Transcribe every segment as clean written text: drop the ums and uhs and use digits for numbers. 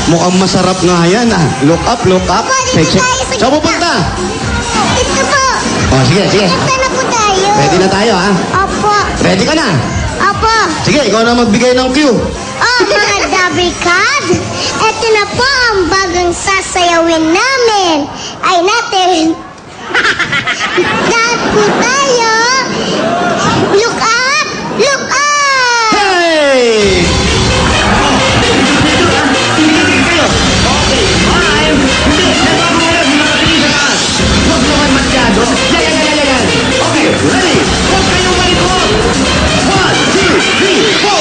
Mukhang masarap nga yan ah. Look up, look up. Check, check. Saan pupunta? Ito po. Oh, sige, sige. Ito na po tayo. Ready na tayo ha? Opo. Ready ka na? Opo. Sige, ikaw na magbigay ng cue. Oh, mga Double Card. Ito na po ang bagong sasayawin namin. Ay natin. Lahat po tayo. Look up! Look up! Hey! Okay, ready? Huwag kayong malikot! 1, 2, 3, 4!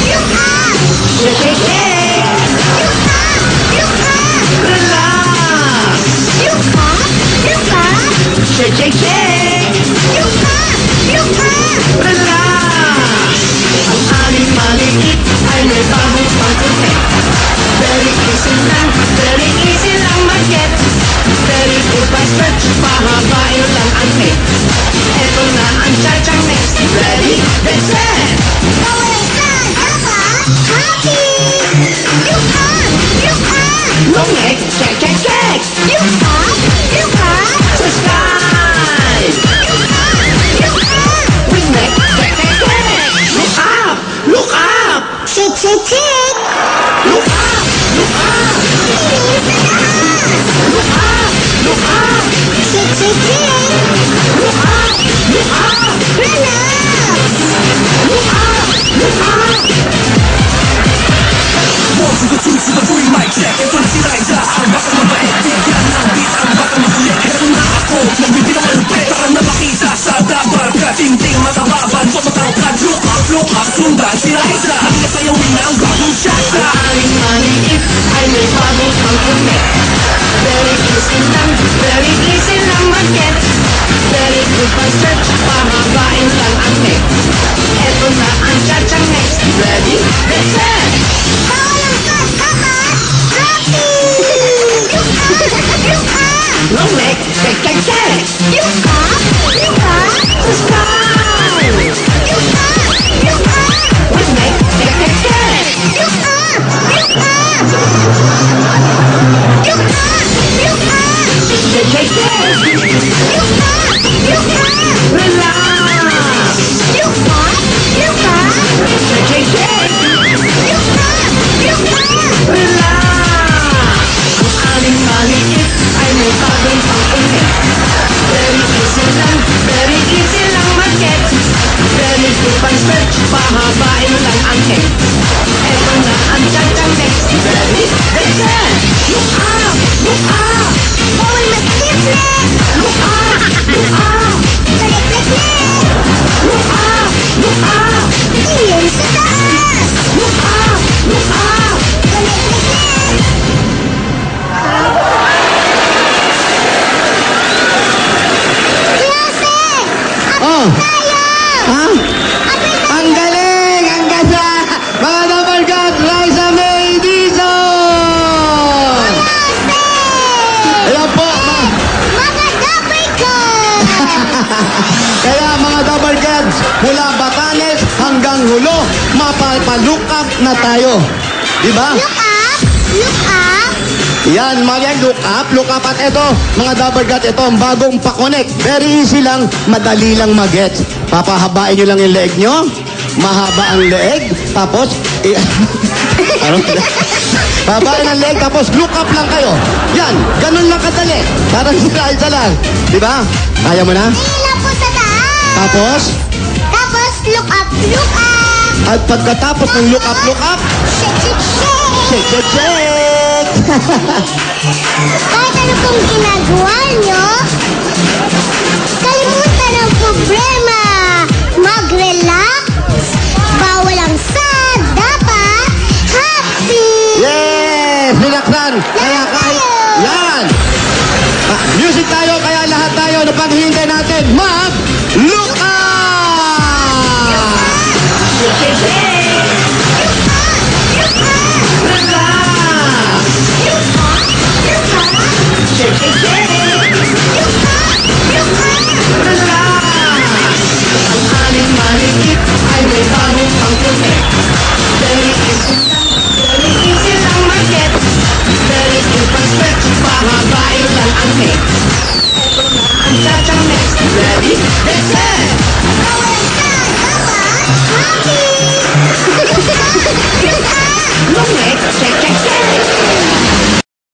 Look up! Shake, shake, shake! Look up! Look up! Relax! Look up! Look up! Shake, shake, shake! Look up! Look up! Relax! Ang aling maliit ay may bagong pangkunti. Very easy lang mag-get. Very good by stretch, pahabain lang ang tape. Eto na ang cha-chang next. Ready, get set! Bawal sa dapat! Happy! Look up! Look up! Long neck, check, check, check! Look up! Look up! To sky! Look up! Look up! With neck, check, check, check! Look up! Look up! Shake, shake, shake! Look up! Look up! Tingin sa taas! Look up! Look up! Shake, shake, shake! Look up! Look up! Relax! Look up! Look up! Sugat-sugat-sugat-uwi mic check. Ito na si Raisa, ang baka mabait. Bigyan ng beat, ang baka makulit. Ito na ako, magbibilang malupit. Tara na makita sa dabar ka. Ting-ting matababan, pumatangkad. Look up, sundan si Raisa. Ang nasayawin na ang bagong chakra. Ang aling maliit ay may bagong pangkunti. Very easy lang mag-get. Very good by stretch, pahabain lang ang neck. Eto na ang cha-chang next. Ready, get set! Bawal sa dapat! Happy! Look up! Look up! Long neck, check, check, check! Look up! Look up! To sky! Look up! Look up! With neck, check, check, check! Look up! Look up! Look up! Look up! Check, check, check! Look up! Look up! Relax! Look up! Look up! Check, check, check! Look up! Look up! Relax! Ang aling maliit ay may bagong pangkunti. Very easy lang mag-get. Very good by stretch, pahabain lang ang neck. Eto na ang cha-chang next. Ready, get set! Look up! Look up! Bawal mag-flip-flip! Look up! Look up! Palit-lit-lit! Look up! Look up! Tingin sa taas! Look up! Look up! Palit-lit-lit! Klase! Oh! Tayo! Ha? Ang galing! Ang ganda! Mga double cut! Raisa May Dizon! Klase! Ayan po! Mga double cut! Kaya mga double cuts, mula Batanes hanggang Hulo, mapapalook up na tayo. Diba? Look up! Look up! Yan, mga look up at ito, mga double cut, ito ang bagong pa-connect. Very easy lang, madali lang mag-get. Papahabain nyo lang yung leg nyo, mahaba ang leg, tapos, ano? Pahabain ang leg, tapos look up lang kayo. Yan, ganun lang kadali. Parang isa lang. Diba? Kaya mo na? Tingin lang po sa taas! Tapos, Tapos, look up! Look up! at pagkatapos ng look up, Shake, shake, shake! shake, shake, shake! Kahit ano pong ginagawa nyo, kalimutan ang problema. Mag-relax. Bawal ang sad. Dapat happy. Yes! Nilaksan! Kaya kahit... Yan! Music tayo, kaya lahat tayo na paghihintay natin, mag-look up! Ang aling maliit ay may bagong pangkunti. kami.